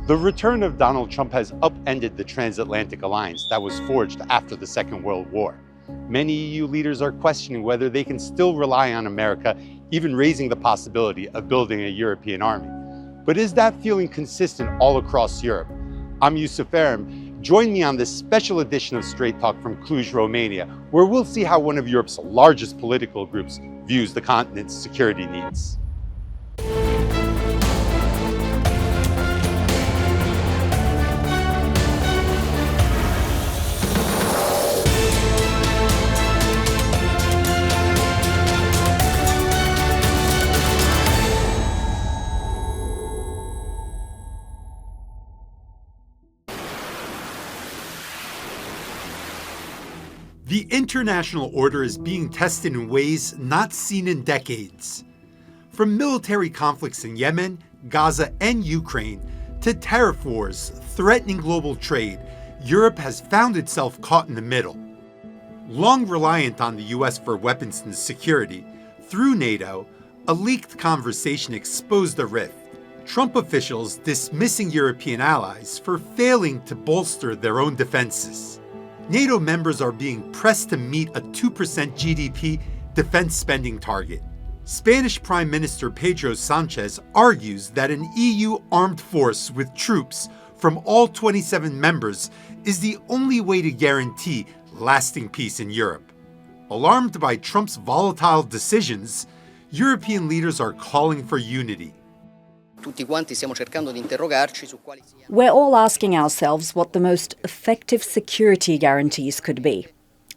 The return of Donald Trump has upended the Transatlantic alliance that was forged after the Second World War. Many EU leaders are questioning whether they can still rely on America, even raising the possibility of building a European army. But is that feeling consistent all across Europe? I'm Yusuf Erim. Join me on this special edition of Strait Talk from Cluj, Romania, where we'll see how one of Europe's largest political groups views the continent's security needs. The international order is being tested in ways not seen in decades. From military conflicts in Yemen, Gaza, and Ukraine, to tariff wars threatening global trade, Europe has found itself caught in the middle. Long reliant on the US for weapons and security, through NATO, a leaked conversation exposed the rift. Trump officials dismissing European allies for failing to bolster their own defenses. NATO members are being pressed to meet a 2% GDP defense spending target. Spanish Prime Minister Pedro Sanchez argues that an EU armed force with troops from all 27 members is the only way to guarantee lasting peace in Europe. Alarmed by Trump's volatile decisions, European leaders are calling for unity. We're all asking ourselves what the most effective security guarantees could be.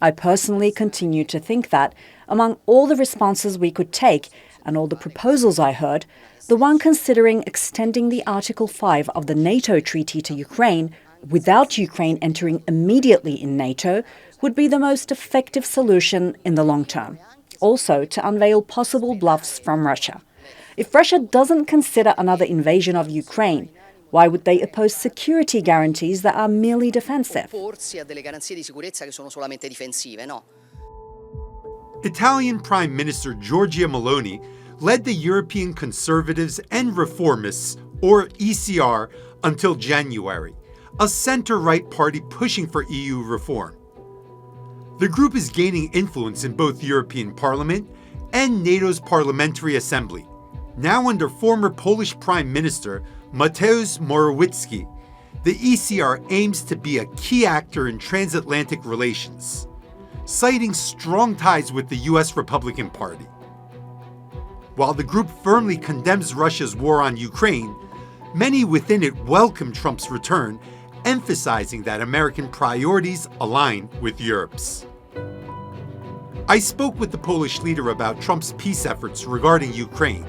I personally continue to think that, among all the responses we could take and all the proposals I heard, the one considering extending the Article 5 of the NATO treaty to Ukraine, without Ukraine entering immediately in NATO, would be the most effective solution in the long term. Also, to unveil possible bluffs from Russia. If Russia doesn't consider another invasion of Ukraine, why would they oppose security guarantees that are merely defensive? Italian Prime Minister Giorgia Meloni led the European Conservatives and Reformists, or ECR, until January, a center-right party pushing for EU reform. The group is gaining influence in both European Parliament and NATO's Parliamentary Assembly. Now under former Polish Prime Minister Mateusz Morawiecki, the ECR aims to be a key actor in transatlantic relations, citing strong ties with the US Republican Party. While the group firmly condemns Russia's war on Ukraine, many within it welcome Trump's return, emphasizing that American priorities align with Europe's. I spoke with the Polish leader about Trump's peace efforts regarding Ukraine,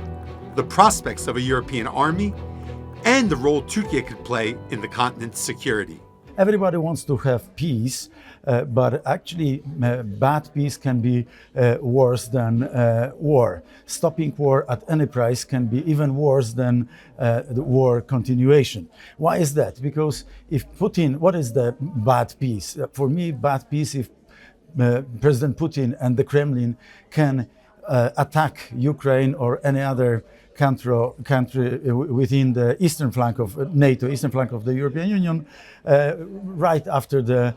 the prospects of a European army, and the role Türkiye could play in the continent's security. Everybody wants to have peace, but actually bad peace can be worse than war. Stopping war at any price can be even worse than the war continuation. Why is that? Because if Putin, what is the bad peace? For me, bad peace if President Putin and the Kremlin can attack Ukraine or any other country within the eastern flank of NATO, eastern flank of the European Union, right after the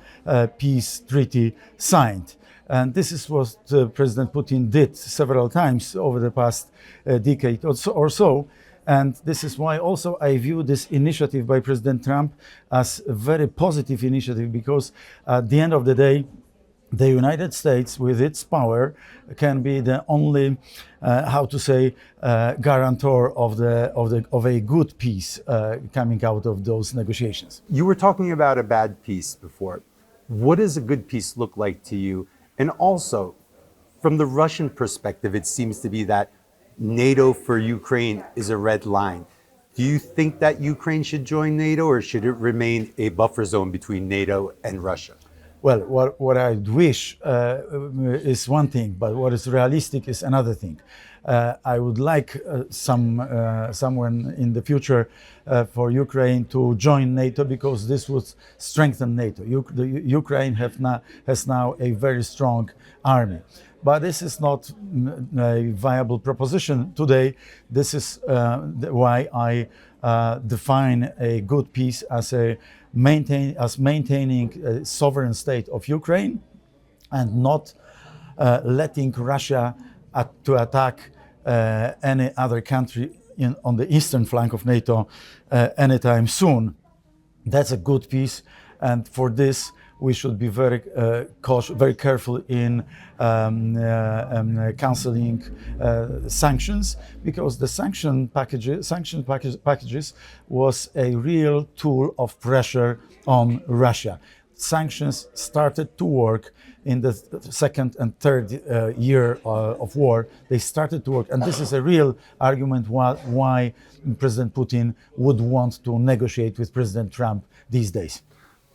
peace treaty signed. And this is what President Putin did several times over the past decade or so. And this is why also I view this initiative by President Trump as a very positive initiative, because at the end of the day, the United States, with its power, can be the only, guarantor of a good peace coming out of those negotiations. You were talking about a bad peace before. What does a good peace look like to you? And also, from the Russian perspective, it seems to be that NATO for Ukraine is a red line. Do you think that Ukraine should join NATO, or should it remain a buffer zone between NATO and Russia? Well, what I wish is one thing, but what is realistic is another thing. I would like someone in the future for Ukraine to join NATO, because this would strengthen NATO. Ukraine has now a very strong army. But this is not a viable proposition today. This is why I define a good peace as maintaining a sovereign state of Ukraine and not letting Russia to attack any other country on the eastern flank of NATO anytime soon. That's a good peace, and for this we should be very cautious, very careful in canceling sanctions, because the sanction packages was a real tool of pressure on Russia. Sanctions started to work in the second and third year of war. They started to work, and this is a real argument why President Putin would want to negotiate with President Trump these days.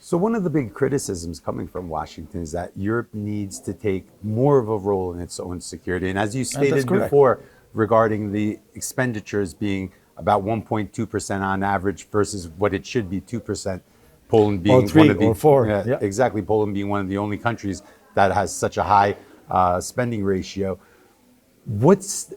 So one of the big criticisms coming from Washington is that Europe needs to take more of a role in its own security. And as you stated before, regarding the expenditures being about 1.2% on average versus what it should be 2%, Poland being one of the, or 4. Exactly, Poland being one of the only countries that has such a high spending ratio. First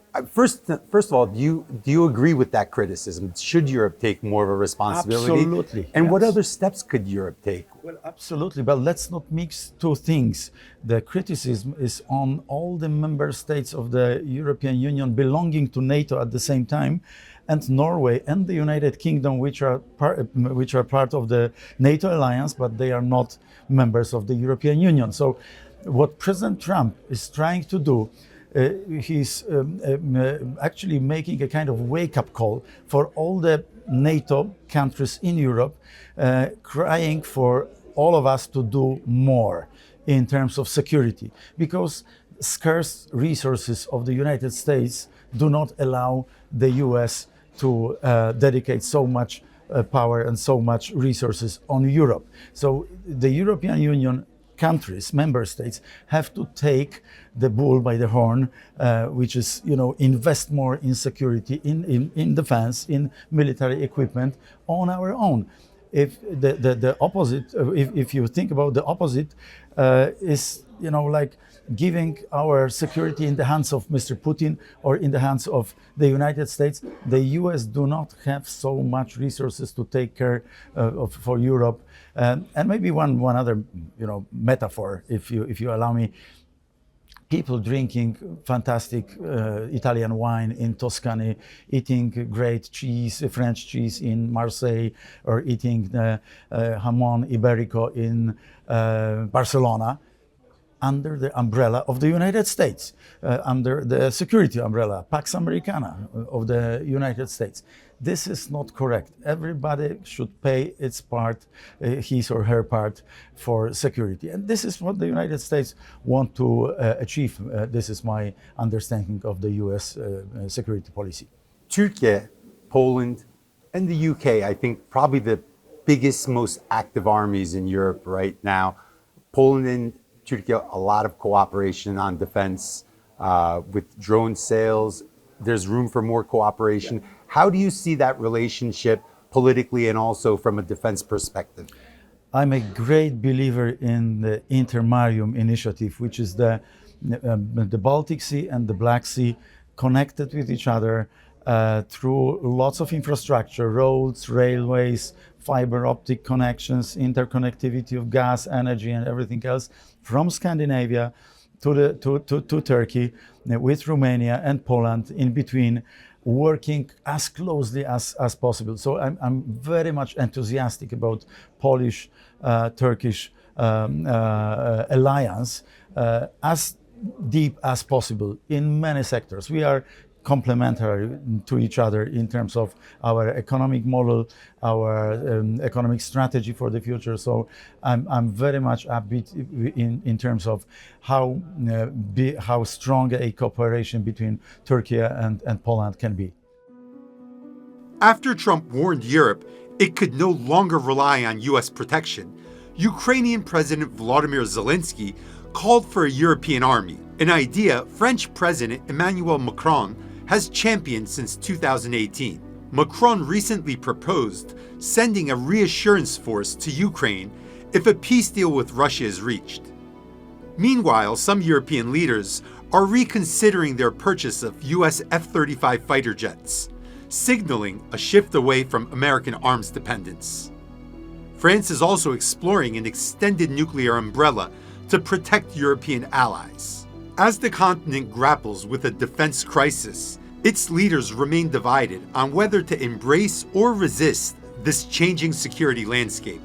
of all, do you agree with that criticism? Should Europe take more of a responsibility? Absolutely. And yes. what other steps could Europe take? Well, absolutely. But let's not mix two things. The criticism is on all the member states of the European Union belonging to NATO at the same time, and Norway and the United Kingdom, which are part of the NATO alliance, but they are not members of the European Union. So what President Trump is trying to do, he's actually making a kind of wake-up call for all the NATO countries in Europe, crying for all of us to do more in terms of security, because scarce resources of the United States do not allow the US to dedicate so much power and so much resources on Europe. So the European Union countries, member states, have to take the bull by the horn, which is, invest more in security, in defense, in military equipment on our own. If the opposite, if you think about the opposite, is like giving our security in the hands of Mr. Putin or in the hands of the United States. The US do not have so much resources to take care of for Europe. And maybe one other metaphor, if you allow me. People drinking fantastic Italian wine in Tuscany, eating great cheese, French cheese in Marseille, or eating jamón ibérico in Barcelona, under the umbrella of the United States, under the security umbrella, Pax Americana of the United States. This is not correct. Everybody should pay its part, his or her part, for security. And this is what the United States want to achieve. This is my understanding of the US security policy. Türkiye, Poland, and the UK, I think probably the biggest, most active armies in Europe right now. Poland and Türkiye, a lot of cooperation on defense with drone sales. There's room for more cooperation. How do you see that relationship politically and also from a defense perspective? I'm a great believer in the Intermarium initiative, which is the Baltic Sea and the Black Sea connected with each other through lots of infrastructure, roads, railways, fiber optic connections, interconnectivity of gas, energy, and everything else from Scandinavia to Turkey, with Romania and Poland in between, working as closely as possible. So I'm very much enthusiastic about Polish-Turkish alliance as deep as possible in many sectors. We are complementary to each other in terms of our economic model, our economic strategy for the future. So I'm very much upbeat in terms of how strong a cooperation between Turkey and Poland can be. After Trump warned Europe it could no longer rely on U.S. protection, Ukrainian President Volodymyr Zelensky called for a European army, an idea French President Emmanuel Macron has championed since 2018. Macron recently proposed sending a reassurance force to Ukraine if a peace deal with Russia is reached. Meanwhile, some European leaders are reconsidering their purchase of U.S. F-35 fighter jets. signaling a shift away from American arms dependence. France is also exploring an extended nuclear umbrella to protect European allies. As the continent grapples with a defense crisis, its leaders remain divided on whether to embrace or resist this changing security landscape.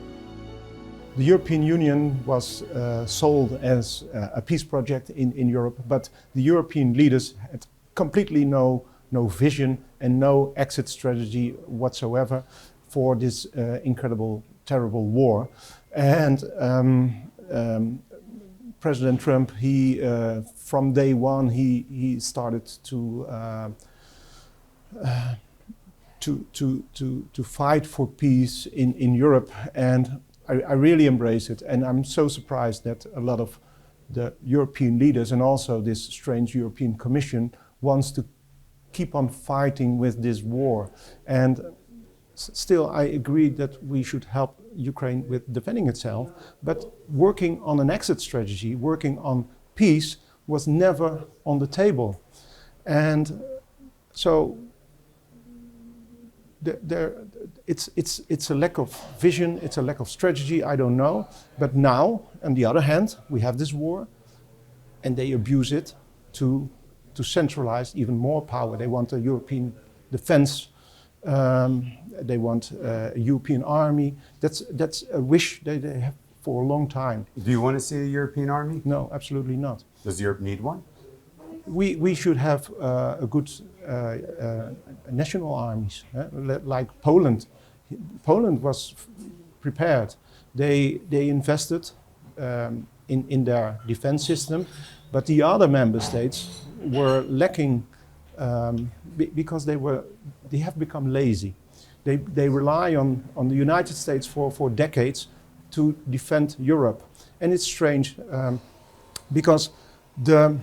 The European Union was sold as a peace project in Europe, but the European leaders had completely no vision and no exit strategy whatsoever for this incredible, terrible war. And President Trump, he from day one, he started to fight for peace in Europe, and I really embrace it. And I'm so surprised that a lot of the European leaders and also this strange European Commission wants to keep on fighting with this war. And still, I agree that we should help Ukraine with defending itself, but working on an exit strategy, working on peace was never on the table. And so it's a lack of vision, it's a lack of strategy, I don't know. But now, on the other hand, we have this war and they abuse it to centralize even more power. They want a European defense, they want a European army. That's a wish they have for a long time. Do you want to see a European army? No, absolutely not. Does Europe need one? We should have a good national armies, like Poland. Poland was prepared. They invested in their defense system, but the other member states were lacking because they have become lazy. They rely on the United States for decades to defend Europe, and it's strange because the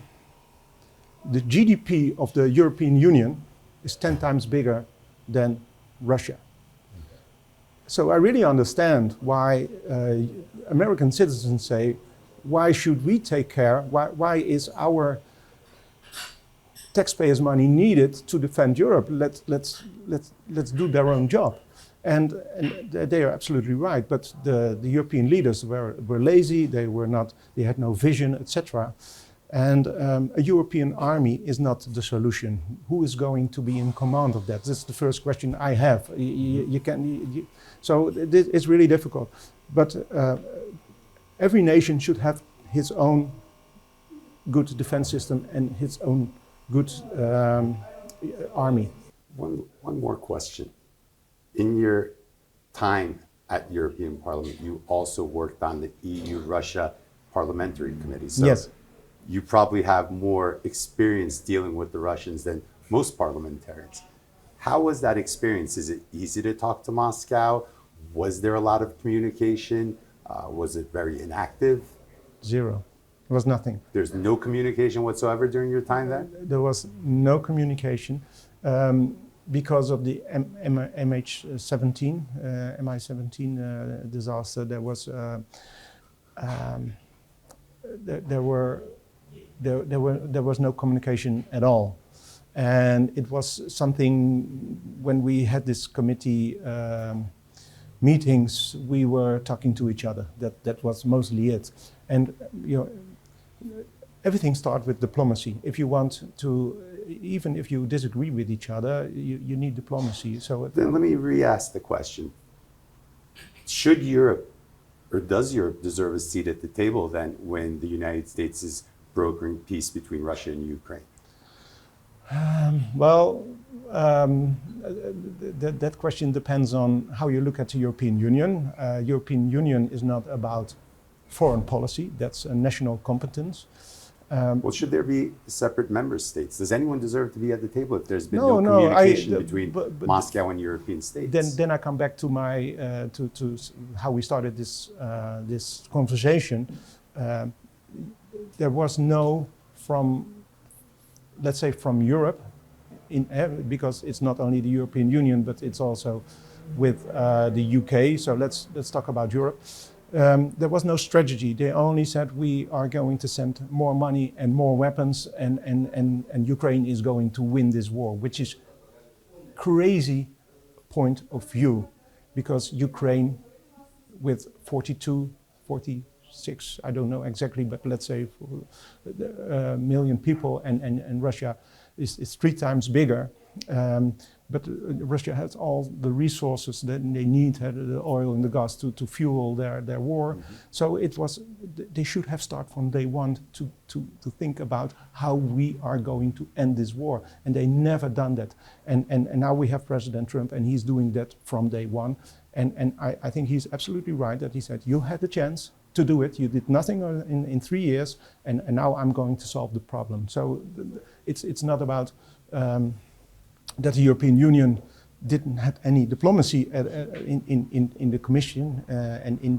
GDP of the European Union is 10 times bigger than Russia. So I really understand why American citizens say, why should we take care? Why is our taxpayers' money needed to defend Europe? Let's do their own job. And they are absolutely right. But the European leaders were lazy. They had no vision, etc. And a European army is not the solution. Who is going to be in command of that? That's the first question I have. So it's really difficult. But every nation should have his own good defense system and his own good army. One more question. In your time at European Parliament, you also worked on the EU-Russia Parliamentary Committee. So yes. You probably have more experience dealing with the Russians than most parliamentarians. How was that experience? Is it easy to talk to Moscow? Was there a lot of communication? Was it very inactive? Zero. There was nothing. There's no communication whatsoever during your time there? There was no communication because of the MI17 disaster. There was no communication at all, and it was something when we had this committee meetings, we were talking to each other. That was mostly it, and everything starts with diplomacy. If you want to, even if you disagree with each other, you need diplomacy. So then let me re-ask the question: should Europe, or does Europe deserve a seat at the table then when the United States is brokering peace between Russia and Ukraine? That question depends on how you look at the European Union. European Union is not about foreign policy. That's a national competence. Well, should there be separate member states? Does anyone deserve to be at the table if there's been no communication between Moscow and European states? Then I come back to my to how we started this conversation. There was no let's say from Europe, because it's not only the European Union, but it's also with the UK. So let's talk about Europe. There was no strategy. They only said we are going to send more money and more weapons, and Ukraine is going to win this war, which is crazy point of view, because Ukraine, with 42, 46, I don't know exactly, but let's say million people, and Russia is 3 times bigger. But Russia has all the resources that they need, the oil and the gas to fuel their war. Mm-hmm. So they should have started from day one to think about how we are going to end this war. And they never done that. And now we have President Trump, and he's doing that from day one. And I think he's absolutely right that he said, you had the chance to do it. You did nothing in 3 years, and now I'm going to solve the problem. So it's not about that the European Union didn't have any diplomacy in the Commission and in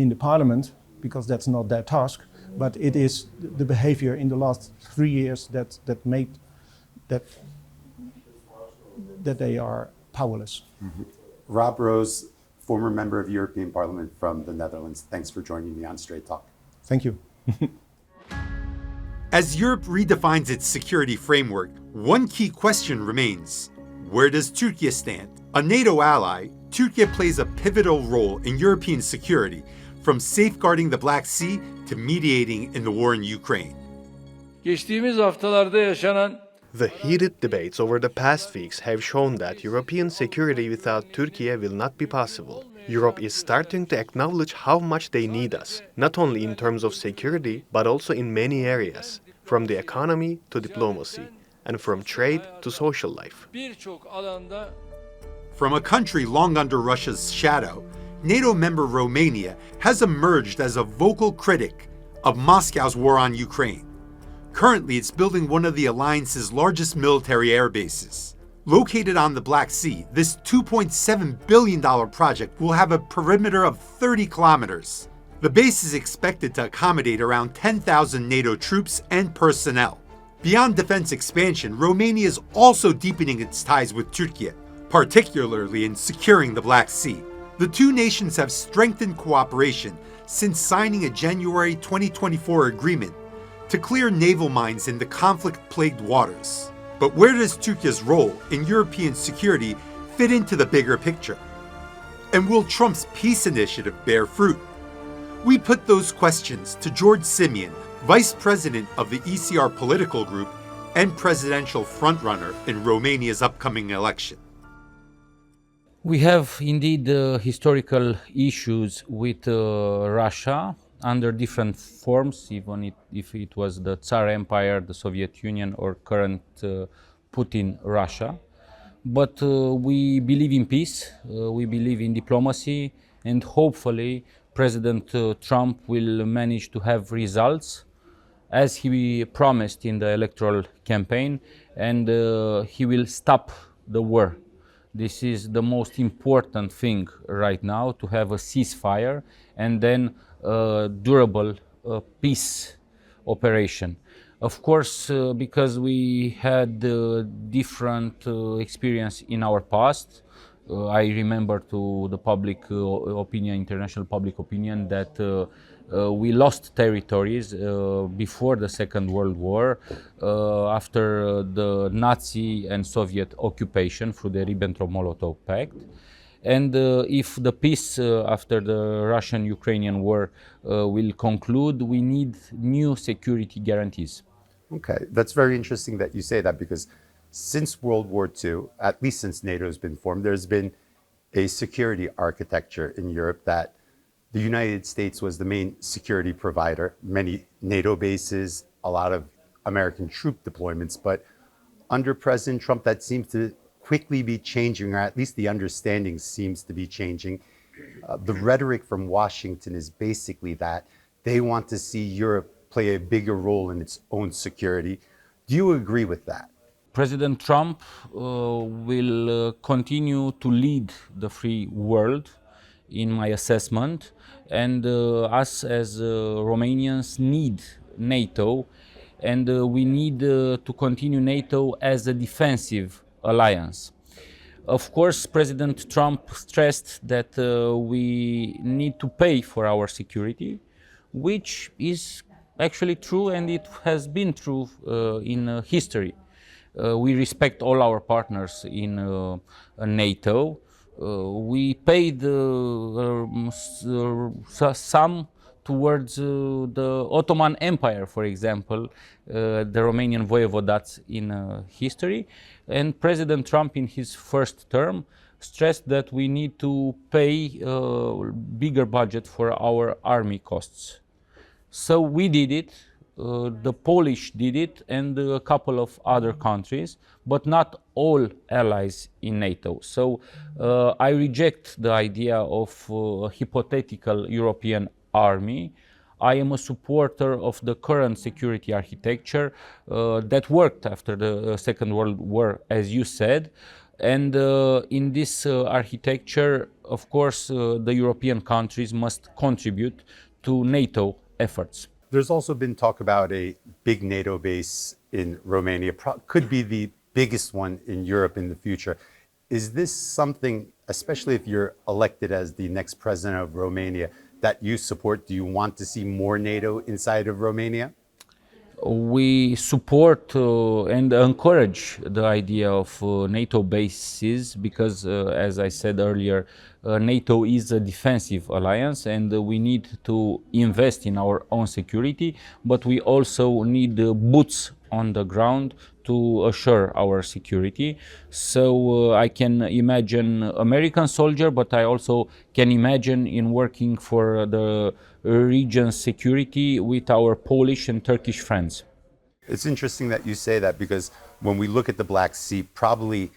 the Parliament, because that's not their task. But it is the behavior in the last 3 years that made that they are powerless. Mm-hmm. Rob Roos, former member of European Parliament from the Netherlands. Thanks for joining me on Strait Talk. Thank you. As Europe redefines its security framework, one key question remains: where does Türkiye stand? A NATO ally, Türkiye plays a pivotal role in European security, from safeguarding the Black Sea to mediating in the war in Ukraine. Geçtiğimiz haftalarda yaşanan The heated debates over the past weeks have shown that European security without Türkiye will not be possible. Europe is starting to acknowledge how much they need us, not only in terms of security, but also in many areas, from the economy to diplomacy, and from trade to social life. birçok alanda From a country long under Russia's shadow, NATO member Romania has emerged as a vocal critic of Moscow's war on Ukraine. Currently, it's building one of the alliance's largest military air bases. Located on the Black Sea, this $2.7 billion project will have a perimeter of 30 kilometers. The base is expected to accommodate around 10,000 NATO troops and personnel. Beyond defense expansion, Romania is also deepening its ties with Türkiye, particularly in securing the Black Sea. The two nations have strengthened cooperation since signing a January 2024 agreement to clear naval mines in the conflict-plagued waters. But where does Turkey's role in European security fit into the bigger picture? And will Trump's peace initiative bear fruit? We put those questions to George Simion, Vice President of the ECR political group and presidential frontrunner in Romania's upcoming election. We have indeed historical issues with Russia under different forms, even if it was the Tsar Empire, the Soviet Union, or current Putin Russia. But we believe in peace, we believe in diplomacy, and hopefully President Trump will manage to have results as he promised in the electoral campaign, and he will stop the war. This is the most important thing right now, to have a ceasefire and then a durable peace operation. Of course, because we had different experience in our past, I remember to the public opinion, international public opinion, that we lost territories before the Second World War, after the Nazi and Soviet occupation through the Ribbentrop-Molotov Pact. And if the peace after the Russian-Ukrainian war will conclude, we need new security guarantees. Okay, that's very interesting that you say that, because since World War II, at least since NATO has been formed, there's been a security architecture in Europe that the United States was the main security provider, many NATO bases, a lot of American troop deployments. But under President Trump, that seems to quickly be changing, or at least the understanding seems to be changing. The rhetoric from Washington is basically that they want to see Europe play a bigger role in its own security. Do you agree with that? President Trump will continue to lead the free world, in my assessment, and us as Romanians need NATO, and we need to continue NATO as a defensive alliance. Of course, President Trump stressed that we need to pay for our security, which is actually true, and it has been true in history. We respect all our partners in NATO. We paid some towards the Ottoman Empire, for example, the Romanian voivodats in history. And President Trump, in his first term, stressed that we need to pay a bigger budget for our army costs. So we did it, the Polish did it, and a couple of other countries, but not all allies in NATO. So I reject the idea of a hypothetical European army. I am a supporter of the current security architecture that worked after the Second World War, as you said. And in this architecture, of course, the European countries must contribute to NATO efforts. There's also been talk about a big NATO base in Romania, could be the biggest one in Europe in the future. Is this something, especially if you're elected as the next president of Romania, that you support? Do you want to see more NATO inside of Romania? We support and encourage the idea of NATO bases because, as I said earlier, NATO is a defensive alliance and we need to invest in our own security, but we also need boots on the ground to assure our security. So I can imagine American soldier, but I also can imagine in working for the region's security with our Polish and Turkish friends. It's interesting that you say that because when we look at the Black Sea, probably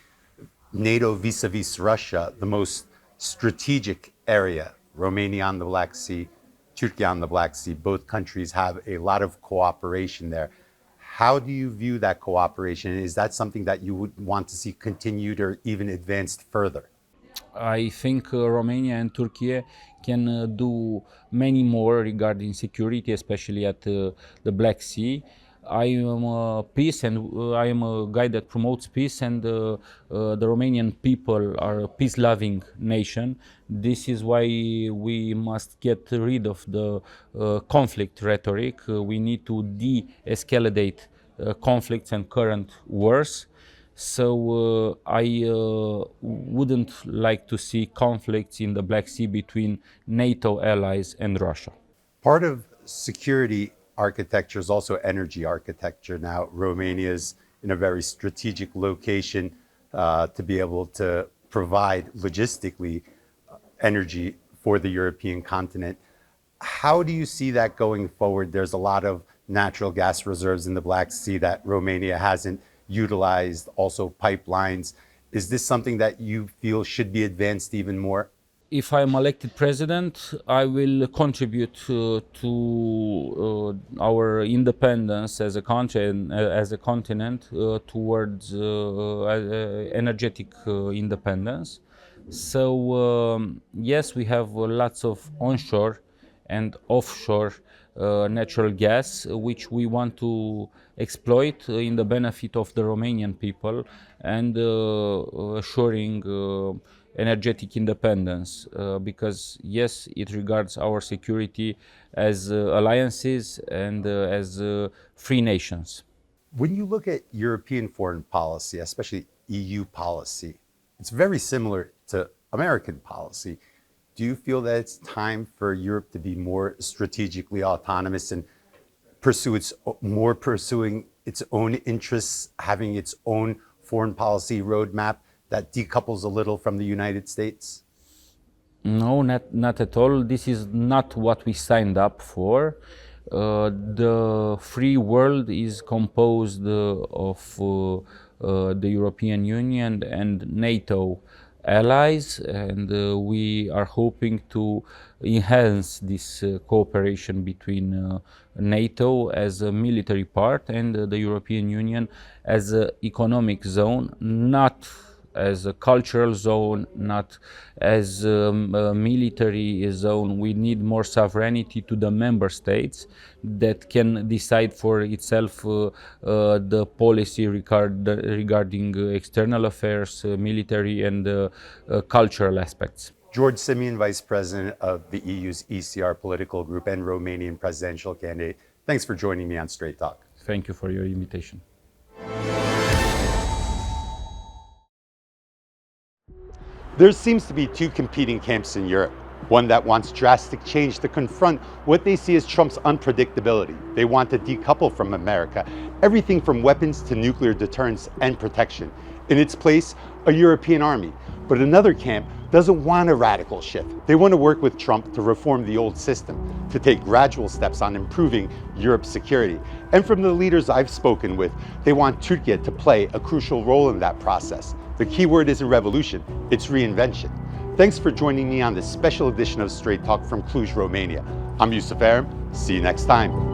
NATO vis-a-vis Russia, the most strategic area, Romania on the Black Sea, Türkiye on the Black Sea, both countries have a lot of cooperation there. How do you view that cooperation? Is that something that you would want to see continued or even advanced further? I think Romania and Türkiye can do many more regarding security, especially at the Black Sea. I am a peace and I am a guy that promotes peace, and the Romanian people are a peace-loving nation. This is why we must get rid of the conflict rhetoric. We need to de-escalate conflicts and current wars. So I wouldn't like to see conflicts in the Black Sea between NATO allies and Russia. Part of security architecture is also energy architecture. Now, Romania is in a very strategic location to be able to provide logistically energy for the European continent. How do you see that going forward? There's a lot of natural gas reserves in the Black Sea that Romania hasn't utilized, also pipelines. Is this something that you feel should be advanced even more? If I am elected president, I will contribute to our independence as a country and as a continent towards energetic independence. So yes, we have lots of onshore and offshore natural gas, which we want to exploit in the benefit of the Romanian people and assuring energetic independence, because yes, it regards our security as alliances and as free nations. When you look at European foreign policy, especially EU policy, it's very similar to American policy. Do you feel that it's time for Europe to be more strategically autonomous and pursuing its own interests, having its own foreign policy roadmap that decouples a little from the United States? No, not at all. This is not what we signed up for. The free world is composed of the European Union and NATO allies, and we are hoping to enhance this cooperation between NATO as a military part and the European Union as an economic zone, not as a cultural zone, not as a military zone. We need more sovereignty to the member states that can decide for itself the policy regarding external affairs, military and cultural aspects. George Simion, Vice President of the EU's ECR political group and Romanian presidential candidate. Thanks for joining me on Strait Talk. Thank you for your invitation. There seems to be two competing camps in Europe. One that wants drastic change to confront what they see as Trump's unpredictability. They want to decouple from America everything from weapons to nuclear deterrence and protection. In its place, a European army. But another camp doesn't want a radical shift. They want to work with Trump to reform the old system, to take gradual steps on improving Europe's security. And from the leaders I've spoken with, they want Türkiye to play a crucial role in that process. The key word isn't revolution, it's reinvention. Thanks for joining me on this special edition of Strait Talk from Cluj, Romania. I'm Yusuf Aram. See you next time.